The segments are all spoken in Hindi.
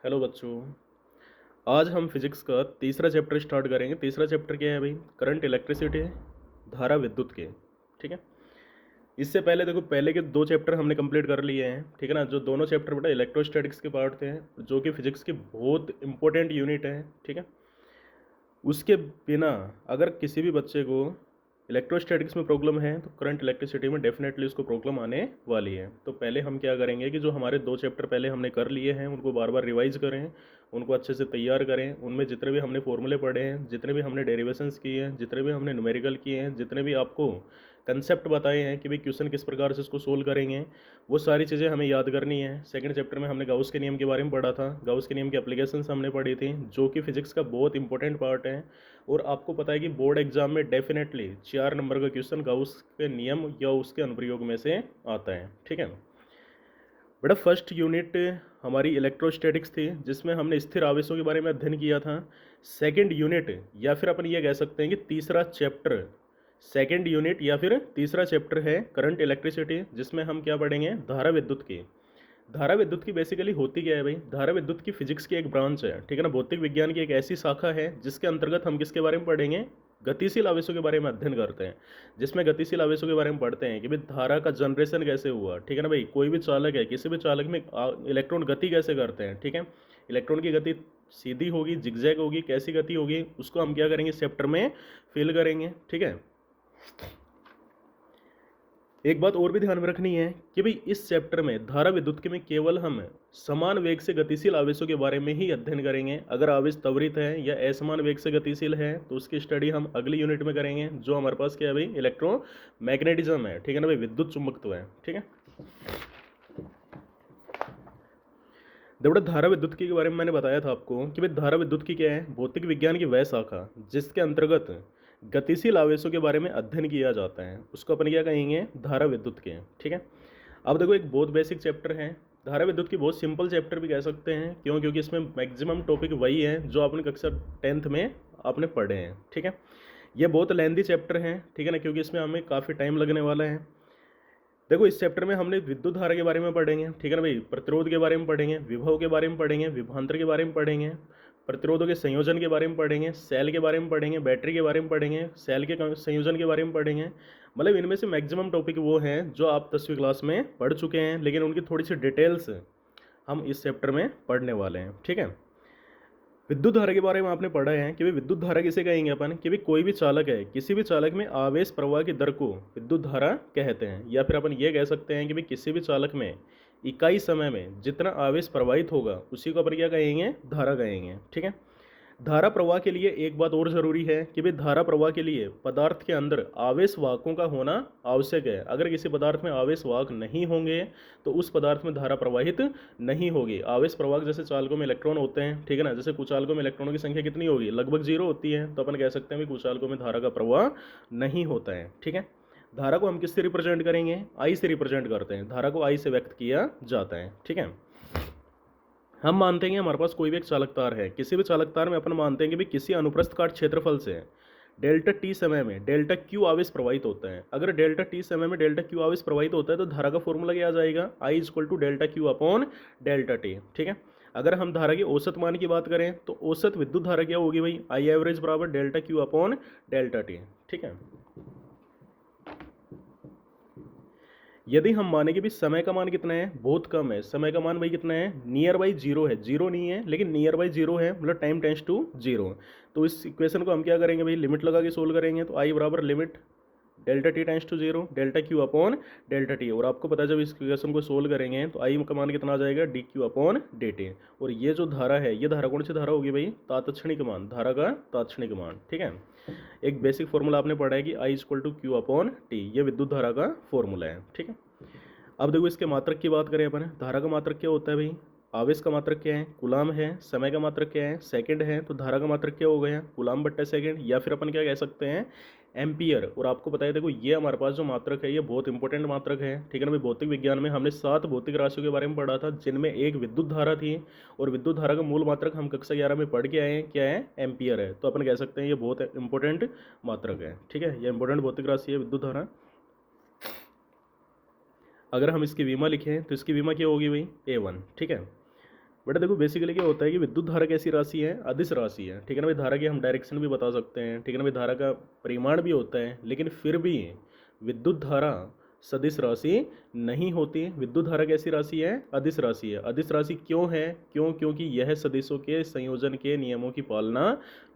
हेलो बच्चों। आज हम फिजिक्स का तीसरा चैप्टर स्टार्ट करेंगे। तीसरा चैप्टर क्या है भाई? करंट इलेक्ट्रिसिटी है, धारा विद्युत के। ठीक है। इससे पहले देखो, पहले के दो चैप्टर हमने कंप्लीट कर लिए हैं, ठीक है ना। जो दोनों चैप्टर बेटा इलेक्ट्रोस्टैटिक्स के पार्ट थे, जो कि फिजिक्स की बहुत इंपॉर्टेंट यूनिट है, ठीक है। उसके बिना अगर किसी भी बच्चे को इलेक्ट्रोस्टैटिक्स में प्रॉब्लम है तो करंट इलेक्ट्रिसिटी में डेफिनेटली उसको प्रॉब्लम आने वाली है। तो पहले हम क्या करेंगे कि जो हमारे दो चैप्टर पहले हमने कर लिए हैं उनको बार बार रिवाइज करें, उनको अच्छे से तैयार करें। उनमें जितने भी हमने फॉर्मूले पढ़े हैं, जितने भी हमने डेरिवेशंस किए हैं, जितने भी हमने न्यूमेरिकल किए हैं, जितने भी आपको कंसेप्ट बताए हैं कि भाई क्वेश्चन किस प्रकार से इसको सोल्व करेंगे, वो सारी चीज़ें हमें याद करनी है। सेकंड चैप्टर में हमने गाउस के नियम के बारे में पढ़ा था, गाउस के नियम की एप्लीकेशंस हमने पढ़ी थी, जो कि फिजिक्स का बहुत इंपॉर्टेंट पार्ट है। और आपको पता है कि बोर्ड एग्जाम में डेफिनेटली 4 नंबर का क्वेश्चन गाउस के नियम या उसके अनुप्रयोग में से आता है, ठीक है। बेटा फर्स्ट यूनिट हमारी इलेक्ट्रोस्टैटिक्स थी, जिसमें हमने स्थिर आवेशों के बारे में अध्ययन किया था। सेकंड यूनिट या फिर अपन ये कह सकते हैं कि तीसरा चैप्टर, सेकंड यूनिट या फिर तीसरा चैप्टर है करंट इलेक्ट्रिसिटी, जिसमें हम क्या पढ़ेंगे? धारा विद्युत की। धारा विद्युत की बेसिकली होती क्या है भाई? धारा विद्युत की फिजिक्स की एक ब्रांच है, ठीक है ना। भौतिक विज्ञान की एक ऐसी शाखा है जिसके अंतर्गत हम किसके बारे में पढ़ेंगे? गतिशील आवेशों के बारे में अध्ययन करते हैं। जिसमें गतिशील आवेशों के बारे में पढ़ते हैं कि भाई धारा का जनरेशन कैसे हुआ, ठीक है ना भाई। कोई भी चालक है, किसी भी चालक में इलेक्ट्रॉन गति कैसे करते हैं, ठीक है। इलेक्ट्रॉन की गति सीधी होगी, जिगजैग होगी, कैसी गति होगी, उसको हम क्या करेंगे? इस चैप्टर में फिल करेंगे, ठीक है। एक बात और भी ध्यान में रखनी है कि भाई इस चैप्टर में धारा विद्युत के में केवल हम समान वेग से गतिशील आवेशों के बारे में ही अध्ययन करेंगे। अगर आवेश त्वरित है या असमान वेग से गतिशील है तो उसकी स्टडी हम अगली यूनिट में करेंगे, जो हमारे पास क्या है भाई? इलेक्ट्रोमैग्नेटिज्म है, ठीक है ना भाई, विद्युत चुंबकत्व है, ठीक है। देखो धारा विद्युत की के बारे में मैंने बताया था आपको कि भाई धारा विद्युत की क्या है? भौतिक विज्ञान की वह शाखा जिसके अंतर्गत गतिशील आवेशों के बारे में अध्ययन किया जाता है, उसको अपन क्या कहेंगे? धारा विद्युत के, ठीक है। अब देखो एक बहुत बेसिक चैप्टर है धारा विद्युत की, बहुत सिंपल चैप्टर भी कह सकते हैं। क्यों? क्योंकि इसमें मैक्सिमम टॉपिक वही है जो आपने कक्षा 10th में आपने पढ़े हैं, ठीक है। ये बहुत लेंदी चैप्टर है, ठीक है ना, क्योंकि इसमें हमें काफ़ी टाइम लगने वाला है। देखो इस चैप्टर में हमने विद्युत धारा के बारे में पढ़ेंगे, ठीक है ना भाई। प्रतिरोध के बारे में पढ़ेंगे, विभव के बारे में पढ़ेंगे, विभवांतर के बारे में पढ़ेंगे, प्रतिरोधों के संयोजन के बारे में पढ़ेंगे, सेल के बारे में पढ़ेंगे, बैटरी के बारे में पढ़ेंगे, सेल के संयोजन के बारे में पढ़ेंगे। मतलब इनमें से मैक्सिमम टॉपिक वो हैं जो आप 10वीं क्लास में पढ़ चुके हैं, लेकिन उनकी थोड़ी सी डिटेल्स हम इस चैप्टर में पढ़ने वाले हैं, ठीक है। विद्युत धारा के बारे में आपने पढ़ा है कि भाई विद्युत धारा किसे कहेंगे अपन? कि भाई कोई भी चालक है, किसी भी चालक में आवेश प्रवाह की दर को विद्युत धारा कहते हैं। या फिर अपन ये कह सकते हैं कि भाई किसी भी चालक में इकाई समय में जितना आवेश प्रवाहित होगा उसी को अपन क्या कहेंगे? धारा कहेंगे, ठीक है। धारा प्रवाह के लिए एक बात और ज़रूरी है कि भाई धारा प्रवाह के लिए पदार्थ के अंदर आवेश वाहकों का होना आवश्यक है। अगर किसी पदार्थ में आवेश वाहक नहीं होंगे तो उस पदार्थ में धारा प्रवाहित नहीं होगी। आवेश प्रवाहक जैसे चालकों में इलेक्ट्रॉन होते हैं, ठीक है ना। जैसे कुचालकों में इलेक्ट्रॉनों की संख्या कितनी होगी? लगभग 0 होती है। तो अपन कह सकते हैं भाई कुचालकों में धारा का प्रवाह नहीं होता है, ठीक है। धारा को हम किससे रिप्रेजेंट करेंगे? आई से रिप्रेजेंट करते हैं। धारा को आई से व्यक्त किया जाता है, ठीक है। हम मानते हैं कि हमारे पास कोई भी एक चालक तार है। किसी भी चालक तार में अपन मानते हैं कि भाई किसी अनुप्रस्थ काट क्षेत्रफल से डेल्टा टी समय में डेल्टा क्यू आवेश प्रवाहित होता है। अगर डेल्टा टी समय में डेल्टा क्यू आवेश प्रवाहित होता है तो धारा का फॉर्मूला क्या आ जाएगा? I equal to delta Q upon delta t, ठीक है। अगर हम धारा के औसत मान की बात करें तो औसत विद्युत धारा क्या होगी भाई? आई एवरेज बराबर delta Q upon delta t, ठीक है। यदि हम माने कि भी समय का मान कितना है? बहुत कम है। समय का मान भाई कितना है? नियर बाई जीरो है। जीरो नहीं है लेकिन नियर बाई जीरो है, मतलब टाइम टेंस टू जीरो। तो इस इक्वेशन को हम क्या करेंगे भाई? लिमिट लगा के सोल्व करेंगे। तो आई बराबर limit delta T tends to zero delta Q upon delta T. और आपको पता है जब इस इक्वेशन को सोल्व करेंगे तो आई का मान कितना आ जाएगा? D Q upon D T. और ये जो धारा है, ये धारा कौन सी धारा होगी भाई? तात्क्षणिक मान, धारा का तात्क्षणिक मान, ठीक है। एक बेसिक फॉर्मूला आपने पढ़ा है कि I equal to Q upon t, ये विद्युत धारा का फॉर्मूला है, ठीक है। अब देखो इसके मात्रक की बात करें अपन, धारा का मात्रक क्या होता है भाई? आवेश का मात्रक क्या है? कूलाम है। समय का मात्रक क्या है? सेकंड है। तो धारा का मात्रक क्या हो गया? कूलाम बट्टा सेकंड, या फिर अपन क्या कह सकते हैं? एम्पियर। और आपको पता है देखो ये हमारे पास जो मात्रक है ये बहुत इंपॉर्टेंट मात्रक है, ठीक है ना भाई। भौतिक विज्ञान में हमने 7 भौतिक राशियों के बारे में पढ़ा था, जिनमें एक विद्युत धारा थी। और विद्युत धारा का मूल मात्रक हम कक्षा 11 में पढ़ के आए हैं, क्या है? एम्पियर है। तो अपन कह सकते हैं ये बहुत इंपॉर्टेंट मात्रक है, ठीक है। ये इंपॉर्टेंट भौतिक राशि है विद्युत धारा। अगर हम इसकी विमा लिखें तो इसकी विमा क्या होगी भाई? A1, ठीक है। बेटा देखो बेसिकली क्या होता है कि विद्युत धारा कैसी राशि है, अदिश राशि है, ठीक है ना भाई। धारा की हम डायरेक्शन भी बता सकते हैं, ठीक है ना भाई। धारा का परिमाण भी होता है, लेकिन फिर भी विद्युत धारा सदिश राशि नहीं होती। विद्युत धारा कैसी राशि है, अदिश राशि है। अदिश राशि क्यों है, क्योंकि यह सदिशों के संयोजन के नियमों की पालना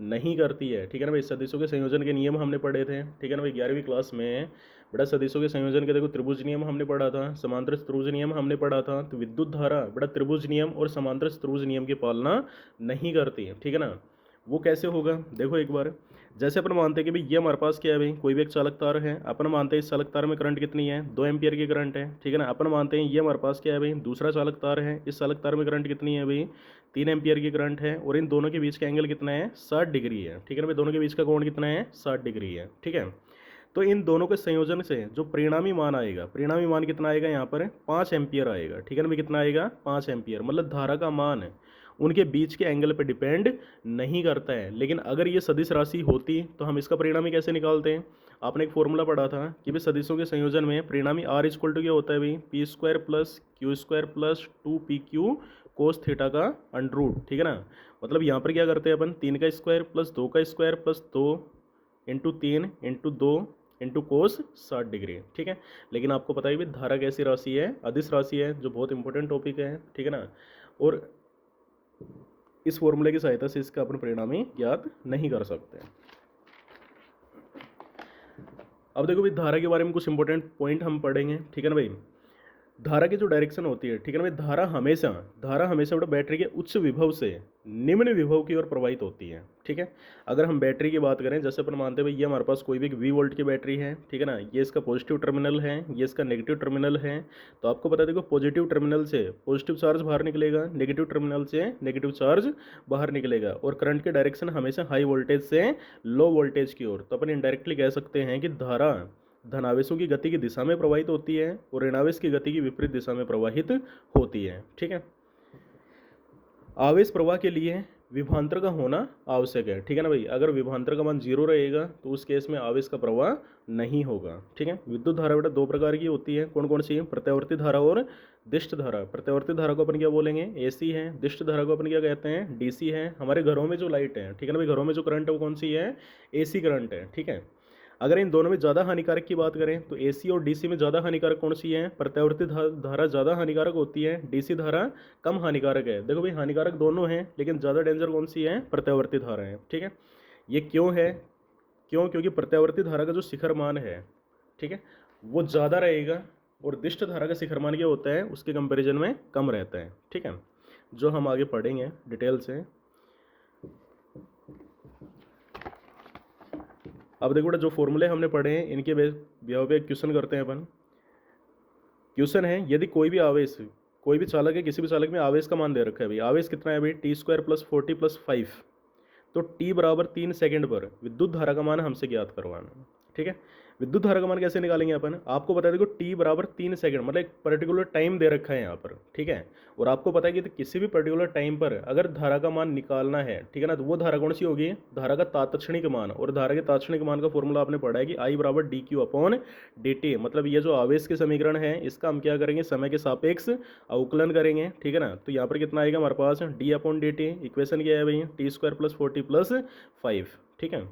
नहीं करती है, ठीक है ना भाई। सदिशों के संयोजन के नियम हमने पढ़े थे, ठीक है ना भाई, 11वीं क्लास में। बेटा सदिशों के संयोजन के देखो त्रिभुज नियम हमने पढ़ा था, समांतर त्रिभुज नियम हमने पढ़ा था। तो विद्युत धारा बेटा त्रिभुज नियम और समांतर त्रिभुज नियम की पालना नहीं करती है, ठीक है ना। वो कैसे होगा, देखो एक बार। जैसे अपन मानते हैं कि भाई ये हमारे पास क्या है भाई, कोई भी एक चालक तार है। अपन मानते हैं इस चालक तार में करंट कितनी है, 2 एम्पियर की करंट है, ठीक है ना। अपन मानते हैं ये हमारे पास क्या है भाई, दूसरा चालक तार है। इस चालक तार में करंट कितनी है भाई, 3 एम्पियर की करंट है। और इन दोनों के बीच का एंगल कितना है, 60 डिग्री है, ठीक है ना भाई। दोनों के बीच का कोण कितना है, 60 डिग्री है, ठीक है। तो इन दोनों के संयोजन से जो परिणामी मान आएगा, परिणामी मान कितना आएगा यहाँ पर, 5 एम्पियर आएगा, ठीक है ना भाई। कितना आएगा, 5 एम्पियर। मतलब धारा का मान उनके बीच के एंगल पे डिपेंड नहीं करता है। लेकिन अगर ये सदिश राशि होती तो हम इसका परिणामी कैसे निकालते हैं। आपने एक फॉर्मूला पढ़ा था कि भाई सदिशों के संयोजन में परिणामी R इक्वल टू क्या होता है भाई, P square plus Q square plus 2PQ cos theta का अंडर रूट, ठीक है ना। मतलब यहाँ पर क्या करते हैं अपन, 3 का स्क्वायर प्लस 2 का square plus 2 into 3 into 2 into cos 60 degree, ठीक है। लेकिन आपको पता है भी धारा कैसी राशि है, अदिश राशि है, जो बहुत इंपॉर्टेंट टॉपिक है, ठीक है ना। और इस फॉर्मूले की सहायता से इसका अपन परिणामी ज्ञात नहीं कर सकते। अब देखो भाई धारा के बारे में कुछ इंपॉर्टेंट पॉइंट हम पढ़ेंगे, ठीक है ना भाई। धारा की जो डायरेक्शन होती है, ठीक है ना भाई, धारा हमेशा बेटा बैटरी के उच्च विभव से निम्न विभव की ओर प्रवाहित होती है, ठीक है। अगर हम बैटरी की बात करें, जैसे अपन मानते हैं भाई ये हमारे पास कोई भी एक V वोल्ट की बैटरी है, ठीक है ना। ये इसका पॉजिटिव टर्मिनल है, ये इसका नेगेटिव टर्मिनल है। तो आपको पता है देखो पॉजिटिव टर्मिनल से पॉजिटिव चार्ज बाहर निकलेगा, नेगेटिव टर्मिनल से नेगेटिव चार्ज बाहर निकलेगा। और करंट की डायरेक्शन हमेशा हाई वोल्टेज से लो वोल्टेज की ओर। तो अपन इनडायरेक्टली कह सकते हैं कि धारा धनावेशों की गति की दिशा में प्रवाहित होती है और ऋणावेश की गति की विपरीत दिशा में प्रवाहित होती है, ठीक है। आवेश प्रवाह के लिए विभवांतर का होना आवश्यक है, ठीक है ना भाई। अगर विभवांतर का मान 0 रहेगा तो उस केस में आवेश का प्रवाह नहीं होगा, ठीक है। विद्युत धारा बेटा 2 प्रकार की होती है, कौन कौन सी है, प्रत्यावर्ती धारा और दिष्ट धारा। प्रत्यावर्ती धारा को अपन क्या बोलेंगे, AC है। दिष्ट धारा को अपन क्या कहते हैं, DC है। हमारे घरों में जो लाइट है, ठीक है ना भाई, घरों में जो करंट है वो कौन सी है, AC करंट है, ठीक है। अगर इन दोनों में ज़्यादा हानिकारक की बात करें तो AC और DC में ज़्यादा हानिकारक कौन सी है, प्रत्यावर्ती धारा ज़्यादा हानिकारक होती है, DC धारा कम हानिकारक है। देखो भाई हानिकारक दोनों हैं, लेकिन ज़्यादा डेंजर कौन सी है, प्रत्यावर्ती धारा है, ठीक है। ये क्यों है, क्योंकि प्रत्यावर्ती धारा का जो शिखर मान है, ठीक है, वो ज़्यादा रहेगा। और दिष्ट धारा का शिखर मान क्या होता है, उसके कंपेरिजन में कम रहता है, ठीक है। जो हम आगे पढ़ेंगे डिटेल से। अब देखो बेटा जो फॉर्मूले हमने पढ़े हैं इनके बेस पे क्वेश्चन करते हैं अपन। क्वेश्चन है, यदि कोई भी चालक है, किसी भी चालक में आवेश का मान दे रखा है भाई। आवेश कितना है भाई, T² + 40 + 5। तो t बराबर 3 सेकंड पर विद्युत धारा का मान हमसे ज्ञात करवाना है, ठीक है। विद्युत धारा का मान कैसे निकालेंगे अपन, आपको पता है देखो t बराबर 3 सेकंड, मतलब एक पर्टिकुलर टाइम दे रखा है यहाँ पर, ठीक है। और आपको पता है कि किसी भी पर्टिकुलर टाइम पर अगर धारा का मान निकालना है, ठीक है ना, तो वो धारा कौन सी होगी, धारा का तात्क्षणिक मान। और धारा के तात्क्षणिक मान का फॉर्मूला आपने पढ़ा है कि I = dq/dt। मतलब ये जो आवेश के समीकरण है इसका हम क्या करेंगे, समय के सापेक्ष अवकलन करेंगे, ठीक है ना। तो यहाँ पर कितना आएगा हमारे पास, d/dt। इक्वेशन क्या है भाई, T² + 40 + 5, ठीक है।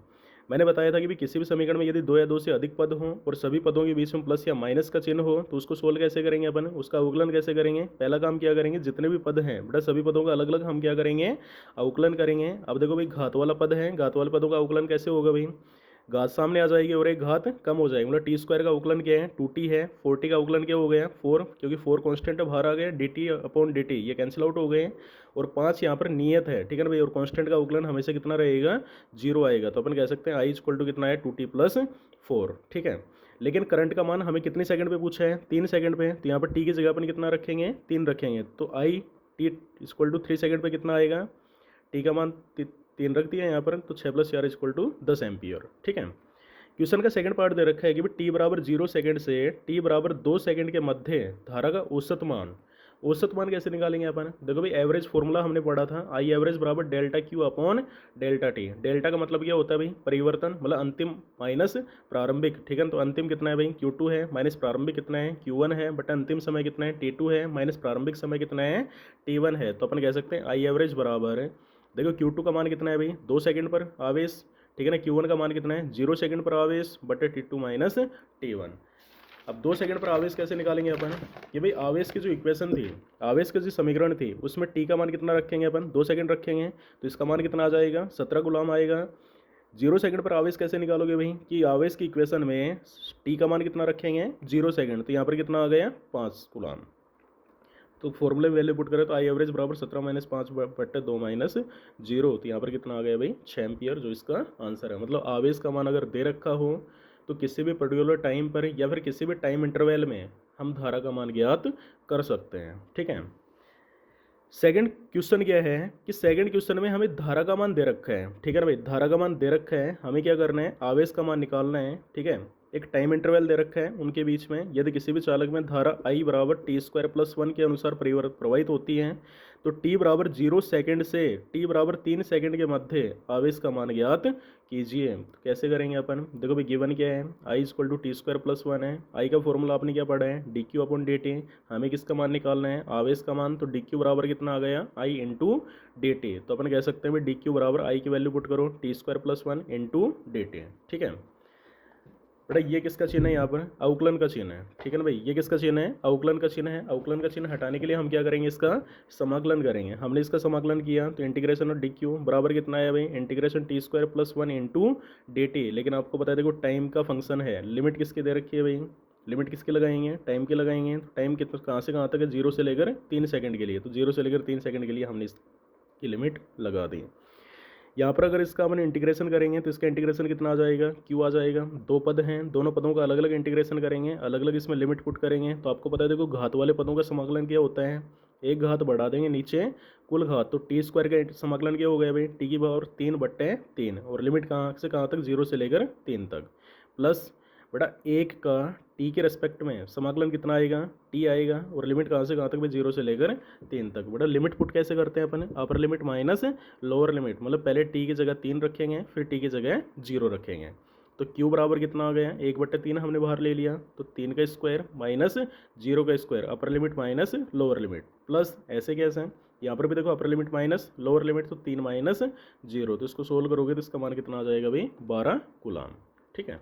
मैंने बताया था कि भी किसी भी समीकरण में यदि 2 या 2 से अधिक पद हों और सभी पदों के बीच में प्लस या माइनस का चिन्ह हो तो उसको सोल्व कैसे करेंगे अपन, उसका अवकलन कैसे करेंगे। पहला काम क्या करेंगे, जितने भी पद हैं बेटा सभी पदों का अलग अलग हम क्या करेंगे, अवकलन करेंगे। अब देखो भाई घात वाला पद है, घात वाले पदों का अवकलन कैसे होगा भाई, घात सामने आ जाएगी और एक घात कम हो जाएगी। मतलब T² का अवकलन क्या है, 2t है। 40 का अवकलन क्या हो गया, 4, क्योंकि 4 कांस्टेंट बाहर आ गया, dt/dt ये कैंसिल आउट हो गए। और 5 यहाँ पर नियत है, ठीक है ना भाई। और कांस्टेंट का अवकलन हमेशा कितना रहेगा, 0 आएगा। तो अपन कह सकते हैं I = कितना है, 2t + 4, ठीक है। लेकिन करंट का मान हमें कितनी सेकंड पे पूछा है, 3 सेकंड पे। तो यहाँ पर t की जगह अपन कितना रखेंगे, 3 रखेंगे। तो t = 3 सेकंड पे कितना आएगा, t का मान 3 रख दिया यहाँ पर, तो 6 + 4 = 10 एम्पियर, ठीक है। क्वेश्चन का सेकंड पार्ट दे रखा है कि t बराबर 0 सेकंड से t बराबर 2 सेकंड के मध्य धारा का औसत मान औसत मान कैसे निकालेंगे अपन? देखो भाई एवरेज फॉर्मूला हमने पढ़ा था, आई एवरेज बराबर delta Q upon delta T. Delta का मतलब क्या होता है भाई? परिवर्तन, मतलब अंतिम माइनस प्रारंभिक, ठीक है। तो अंतिम कितना है भाई? Q2 है, माइनस प्रारंभिक कितना है? Q1 है, बटा अंतिम समय कितना है? T2 है, माइनस प्रारंभिक समय कितना है? T1 है। तो अपन कह सकते हैं आई एवरेज बराबर है, देखो Q2 का मान कितना है भाई? 2 सेकंड पर आवेश, ठीक है ना। Q1 का मान कितना है? 0 सेकंड पर आवेश बटे T2 माइनस T1। अब 2 सेकंड पर आवेश कैसे निकालेंगे अपन? कि भाई आवेश की जो इक्वेशन थी, आवेश की जो समीकरण थी, उसमें टी का मान कितना रखेंगे अपन? 2 सेकंड रखेंगे, तो इसका मान कितना आ जाएगा? 17 गुलाम आएगा। 0 सेकंड पर आवेश कैसे निकालोगे भाई? कि आवेश की इक्वेशन में टी का मान कितना रखेंगे? 0 सेकंड, तो यहाँ पर कितना आ गया? 5 गुलाम। तो फॉर्मूले में वैल्यू पुट करें तो आई एवरेज बराबर 17 माइनस 5 बट्टे 2 माइनस 0, तो यहाँ पर कितना आ गया भाई? 6 एम्पियर, जो इसका आंसर है। मतलब आवेश का मान अगर दे रखा हो तो किसी भी पर्टिकुलर टाइम पर या फिर किसी भी टाइम इंटरवल में हम धारा का मान ज्ञात कर सकते हैं, ठीक है। सेकंड क्वेश्चन क्या है कि सेकंड क्वेश्चन में हमें धारा का मान दे रखा है, ठीक है ना भाई। धारा का मान दे रखा है, हमें क्या करना है? आवेश का मान निकालना है, ठीक है। एक टाइम इंटरवल दे रखा है उनके बीच में, यदि किसी भी चालक में धारा I बराबर T² + 1 के अनुसार प्रवाहित होती है तो T बराबर 0 सेकंड से T बराबर 3 सेकंड के मध्य आवेश का मान ज्ञात कीजिए। तो कैसे करेंगे अपन? देखो भाई गिवन क्या है? I = T² + 1 है। I का फॉर्मूला आपने क्या पढ़ा है? dq/dt। हमें किसका मान निकालना है? आवेश का मान। तो dq बराबर कितना आ गया? I × dt। तो अपन कह सकते हैं भाई dq बराबर I की वैल्यू पुट करो T² + 1 × dt, ठीक है। बेटा ये किसका चिन्ह है? यहाँ पर अवकलन का चिन्ह है, ठीक है ना भाई। ये किसका चिन्ह है? अवकलन का चिन्ह है। अवकलन का चिन्ह हटाने के लिए हम क्या करेंगे? इसका समाकलन करेंगे। हमने इसका समाकलन किया तो इंटीग्रेशन ऑफ डी क्यू बराबर कितना है भाई? Integration T² + 1 × dt। लेकिन आपको पता है देखो टाइम का फंक्शन है, लिमिट किसकी दे रखी है भाई? लिमिट किसके लगाएंगे? टाइम के लगाएंगे। तो टाइम कितना कहाँ से कहाँ तक है? 0 से लेकर 3 सेकंड के लिए। तो 0 से लेकर 3 सेकंड के लिए हमने इसकी लिमिट लगा दी। यहाँ पर अगर इसका अपन इंटीग्रेशन करेंगे तो इसका इंटीग्रेशन कितना आ जाएगा? क्यू आ जाएगा। दो पद हैं, दोनों पदों का अलग अलग इंटीग्रेशन करेंगे, अलग अलग इसमें लिमिट पुट करेंगे। तो आपको पता है देखो घात वाले पदों का समाकलन क्या होता है? एक घात बढ़ा देंगे नीचे कुल घात, तो T² का समाकलन क्या हो गया भाई? T की पावर 3/3, और लिमिट कहाँ से कहाँ तक? 0 से लेकर 3 तक, प्लस बटा 1 का टी के रेस्पेक्ट में समाकलन कितना आएगा? टी आएगा, और लिमिट कहाँ से कहाँ तक भाई? 0 से लेकर 3 तक। बटा लिमिट पुट कैसे करते हैं अपन? Upper limit minus lower limit, मतलब पहले टी की जगह 3 रखेंगे, फिर टी की जगह 0 रखेंगे। तो क्यू बराबर कितना आ गया? 1/3 हमने बाहर ले लिया, तो 3 का स्क्वायर माइनस 0 का स्क्वायर, अपर limit minus lower limit, plus ऐसे कैसे? यहाँ पर भी देखो अपर लिमिट माइनस लोअर लिमिट, तो 3 माइनस 0, तो इसको सोल्व करोगे तो इसका मान कितना आ जाएगा भाई? 12 कूलाम, ठीक है।